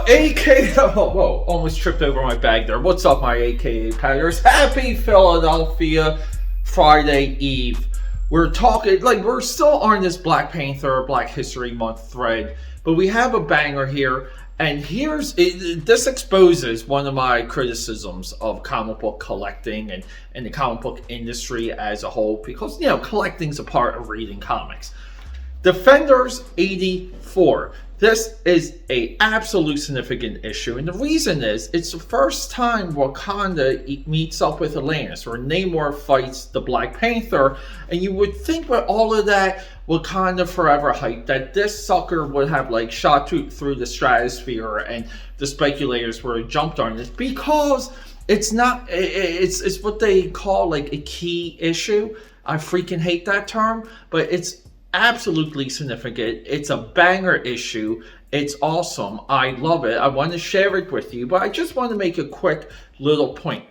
Whoa, almost tripped over my bag there. What's up, my AKA Patters? Happy Philadelphia Friday Eve. We're talking, we're still on this Black Panther, Black History Month thread, but we have a banger here, and this exposes one of my criticisms of comic book collecting and the comic book industry as a whole, because, collecting's a part of reading comics. Defenders 84. This is a absolute significant issue, and the reason is it's the first time Wakanda meets up with Atlantis, or Namor fights the Black Panther, and you would think with all of that Wakanda Forever hype that this sucker would have shot through the stratosphere, and the speculators would have jumped on this, because it's not. It's what they call a key issue. I freaking hate that term, but it's absolutely significant. It's a banger issue. It's awesome. I love it. I want to share it with you, but I just want to make a quick little point.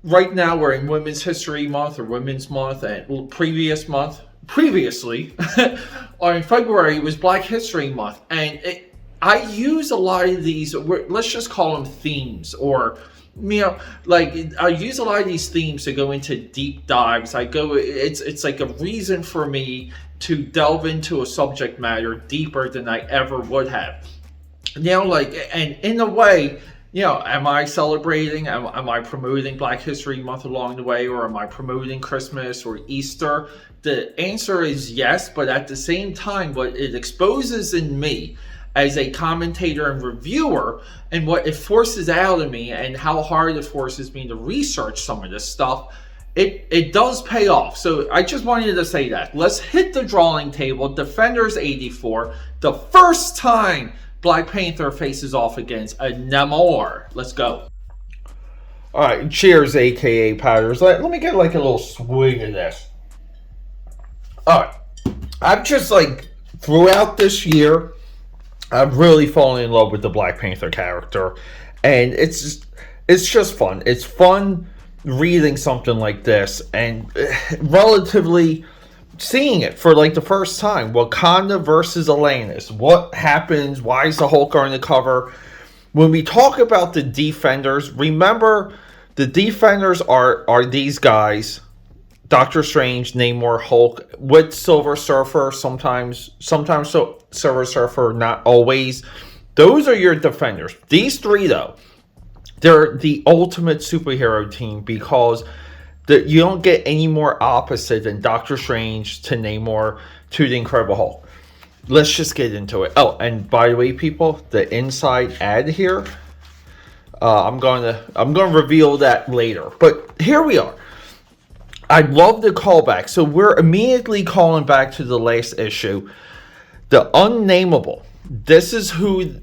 Right now we're in Women's History Month, or Women's Month, and previously or in February it was Black History Month, and I use a lot of these, let's just call them themes, or I use a lot of these themes to go into deep dives. It's like a reason for me to delve into a subject matter deeper than I ever would have. And in a way, am I celebrating, am I promoting Black History Month along the way, or am I promoting Christmas or Easter? The answer is yes, but at the same time, what it exposes in me as a commentator and reviewer, and what it forces out of me, and how hard it forces me to research some of this stuff, it does pay off. So I just wanted to say that. Let's hit the drawing table. Defenders 84, the first time Black Panther faces off against a Namor. Let's go. All right, cheers, AKA Powders. Let me get a little swing of this. All right, I've just throughout this year, I've really fallen in love with the Black Panther character, and it's just fun. It's fun reading something like this and relatively seeing it for the first time. Wakanda versus Atlantis. What happens? Why is the Hulk on the cover? When we talk about the Defenders, remember the Defenders are these guys: Doctor Strange, Namor, Hulk, with Silver Surfer, sometimes Silver Surfer, not always. Those are your Defenders. These three, though, they're the ultimate superhero team, because you don't get any more opposite than Doctor Strange to Namor to the Incredible Hulk. Let's just get into it. Oh, and by the way, people, the inside ad here, I'm going to reveal that later. But here we are. I love the callback. So we're immediately calling back to the last issue. The Unnameable. This is who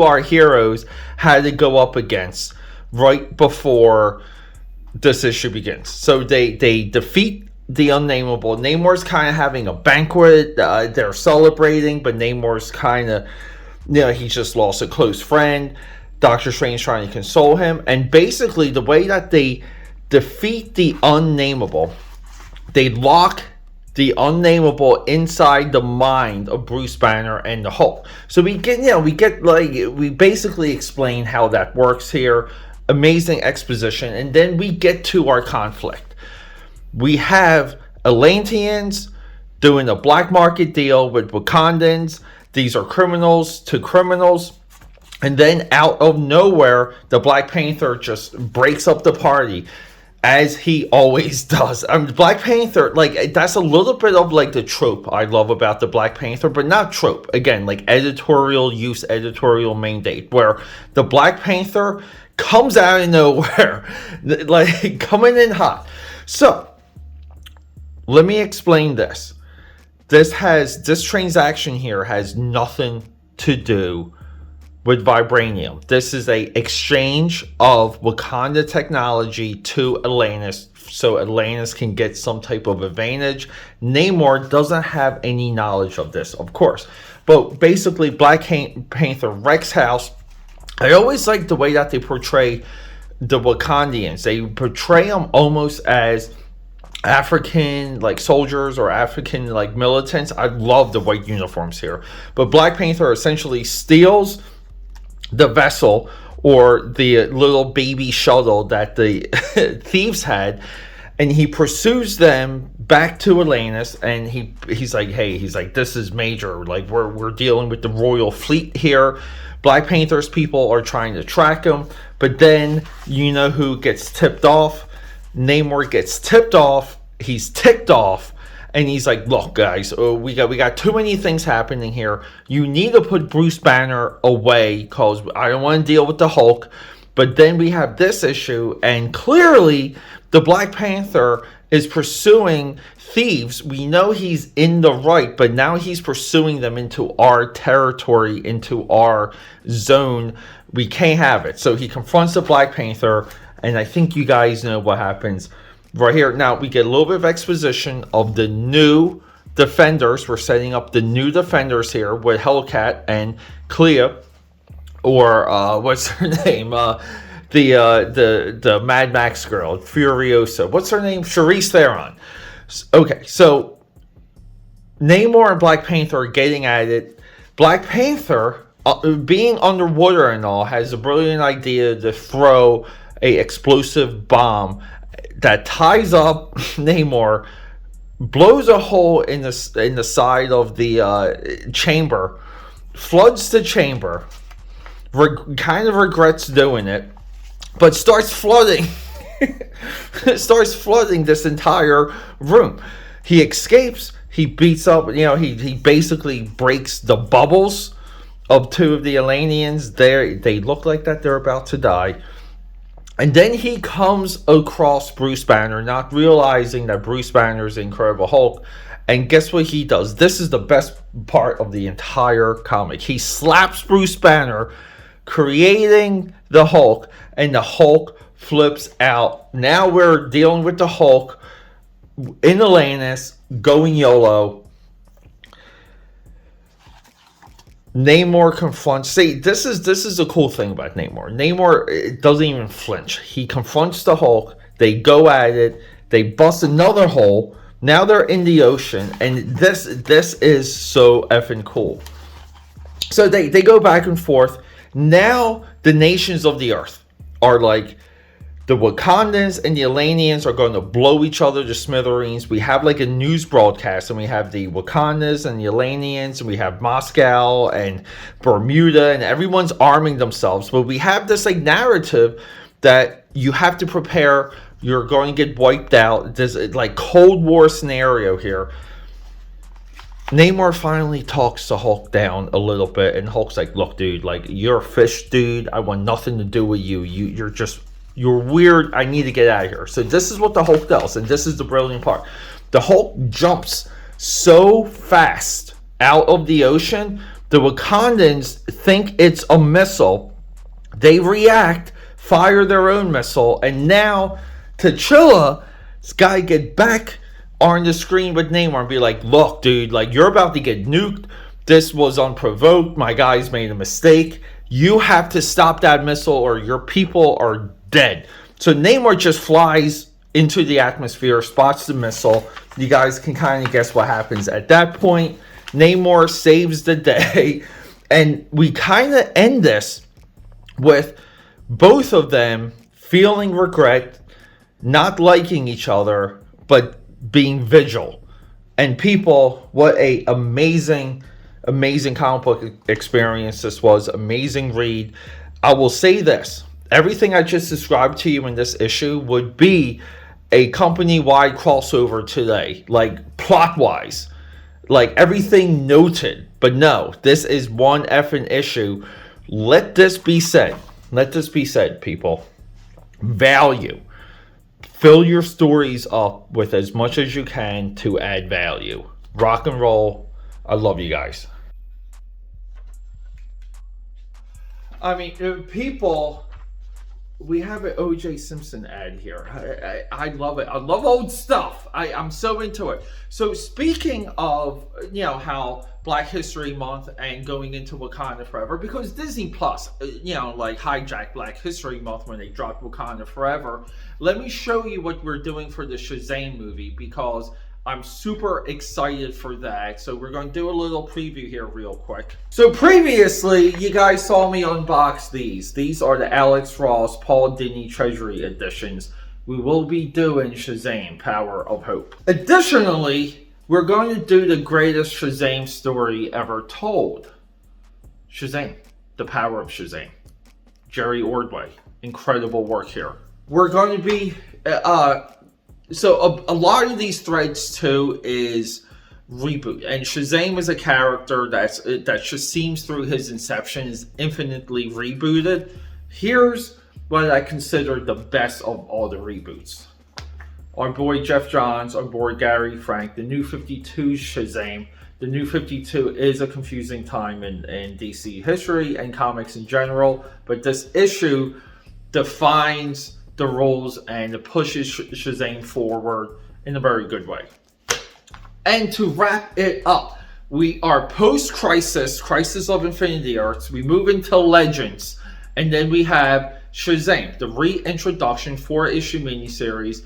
our heroes had to go up against right before this issue begins. So they defeat the Unnameable. Namor's kind of having a banquet. They're celebrating, but Namor's kind of, he just lost a close friend. Doctor Strange trying to console him. And basically the way that they defeat the Unnameable, they lock the Unnameable inside the mind of Bruce Banner and the Hulk. So we basically explain how that works here. Amazing exposition, and then we get to our conflict. We have Atlanteans doing a black market deal with Wakandans. These are criminals to criminals. And then out of nowhere, the Black Panther just breaks up the party, as he always does. Black Panther, that's a little bit of the trope I love about the Black Panther, but not trope. Again, editorial use, editorial mandate, where the Black Panther comes out of nowhere, coming in hot. So, let me explain this. This transaction here has nothing to do with vibranium. This is a exchange of Wakanda technology to Atlantis, so Atlantis can get some type of advantage. Namor doesn't have any knowledge of this, of course. But basically, Black Panther wrecks house. I always like the way that they portray the Wakandians. They portray them almost as African like soldiers or African like militants. I love the white uniforms here. But Black Panther essentially steals the vessel or the little baby shuttle that the thieves had, and he pursues them back to Atlantis. And he's like, hey, he's like, this is major. Like we're dealing with the royal fleet here. Black Panther's people are trying to track him, but then you know who gets tipped off? Namor gets tipped off. He's ticked off, and he's like, "Look, guys, we got too many things happening here. You need to put Bruce Banner away because I don't want to deal with the Hulk." But then we have this issue, and clearly the Black Panther is pursuing thieves. We know he's in the right, but now he's pursuing them into our territory, into our zone. We can't have it. So he confronts the Black Panther. And I think you guys know what happens right here. Now, we get a little bit of exposition of the new Defenders. We're setting up the new Defenders here with Hellcat and Clea. Or, what's her name? The Mad Max girl, Furiosa. What's her name? Charlize Theron. Okay, so Namor and Black Panther are getting at it. Black Panther, being underwater and all, has a brilliant idea to throw a explosive bomb that ties up Namor, blows a hole in the side of the chamber, floods the chamber, kind of regrets doing it, but starts flooding this entire room. He escapes. He beats up. He basically breaks the bubbles of two of the Atlanteans. They look like that they're about to die. And then he comes across Bruce Banner, not realizing that Bruce Banner is the Incredible Hulk. And guess what he does? This is the best part of the entire comic. He slaps Bruce Banner, creating the Hulk, and the Hulk flips out. Now we're dealing with the Hulk in Atlantis, going YOLO. Namor confronts. See, this is a cool thing about Namor. Namor doesn't even flinch. He confronts the Hulk. They go at it. They bust another hole. Now they're in the ocean, and this is so effing cool. So they go back and forth. Now the nations of the earth are like, the Wakandans and the Atlanteans are going to blow each other to smithereens. We have like a news broadcast, and we have the Wakandans and the Atlanteans, and we have Moscow and Bermuda, and everyone's arming themselves. But we have this like narrative that you have to prepare. You're going to get wiped out. There's like Cold War scenario here. Namor finally talks to Hulk down a little bit, and Hulk's like, "Look, dude, like you're a fish, dude. I want nothing to do with you. You're weird. I need to get out of here." So this is what the Hulk does, and this is the brilliant part. The Hulk jumps so fast out of the ocean, the Wakandans think it's a missile. They react, fire their own missile, and now T'Chilla's got to get back on the screen with Namor and be like, "Look, dude, like you're about to get nuked. This was unprovoked. My guys made a mistake. You have to stop that missile or your people are dead." So Namor just flies into the atmosphere, spots the missile. You guys can kind of guess what happens at that point. Namor saves the day, and we kind of end this with both of them feeling regret, not liking each other, but being vigil. And people, what a amazing comic book experience this was. Amazing read. I will say this. Everything I just described to you in this issue would be a company-wide crossover today. Like, plot-wise. Like, everything noted. But no, this is one effing issue. Let this be said. Let this be said, people. Value. Fill your stories up with as much as you can to add value. Rock and roll. I love you guys. I mean, people we have an OJ Simpson ad here. I love it. I love old stuff. I'm so into it. So speaking of, how Black History Month and going into Wakanda Forever, because Disney Plus, like hijacked Black History Month when they dropped Wakanda Forever, let me show you what we're doing for the Shazam movie, because I'm super excited for that. So we're going to do a little preview here real quick. So previously, you guys saw me unbox these. These are the Alex Ross Paul Dini Treasury editions. We will be doing Shazam, Power of Hope. Additionally, we're going to do the greatest Shazam story ever told. Shazam, The Power of Shazam. Jerry Ordway, incredible work here. We're going to be... So a lot of these threads too is reboot, and Shazam is a character that just seems through his inception is infinitely rebooted. Here's what I consider the best of all the reboots. Our boy Jeff Johns, our boy Gary Frank, the New 52's Shazam. The New 52 is a confusing time in DC history and comics in general, but this issue defines the rules and it pushes Shazam forward in a very good way. And to wrap it up, we are post-Crisis, Crisis of Infinity Earths. We move into Legends, and then we have Shazam, the reintroduction 4-issue miniseries.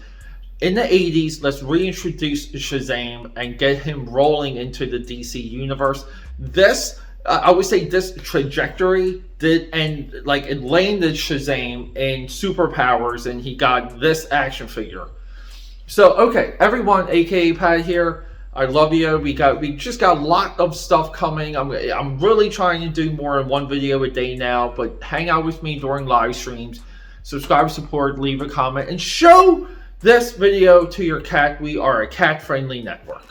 In the 80s, let's reintroduce Shazam and get him rolling into the DC universe. This, I would say, this trajectory did, and like it landed Shazam in superpowers, and he got this action figure. So, okay, everyone, aka Pat here. I love you. We just got a lot of stuff coming. I'm really trying to do more than one video a day now, but hang out with me during live streams. Subscribe, support, leave a comment, and show this video to your cat. We are a cat-friendly network.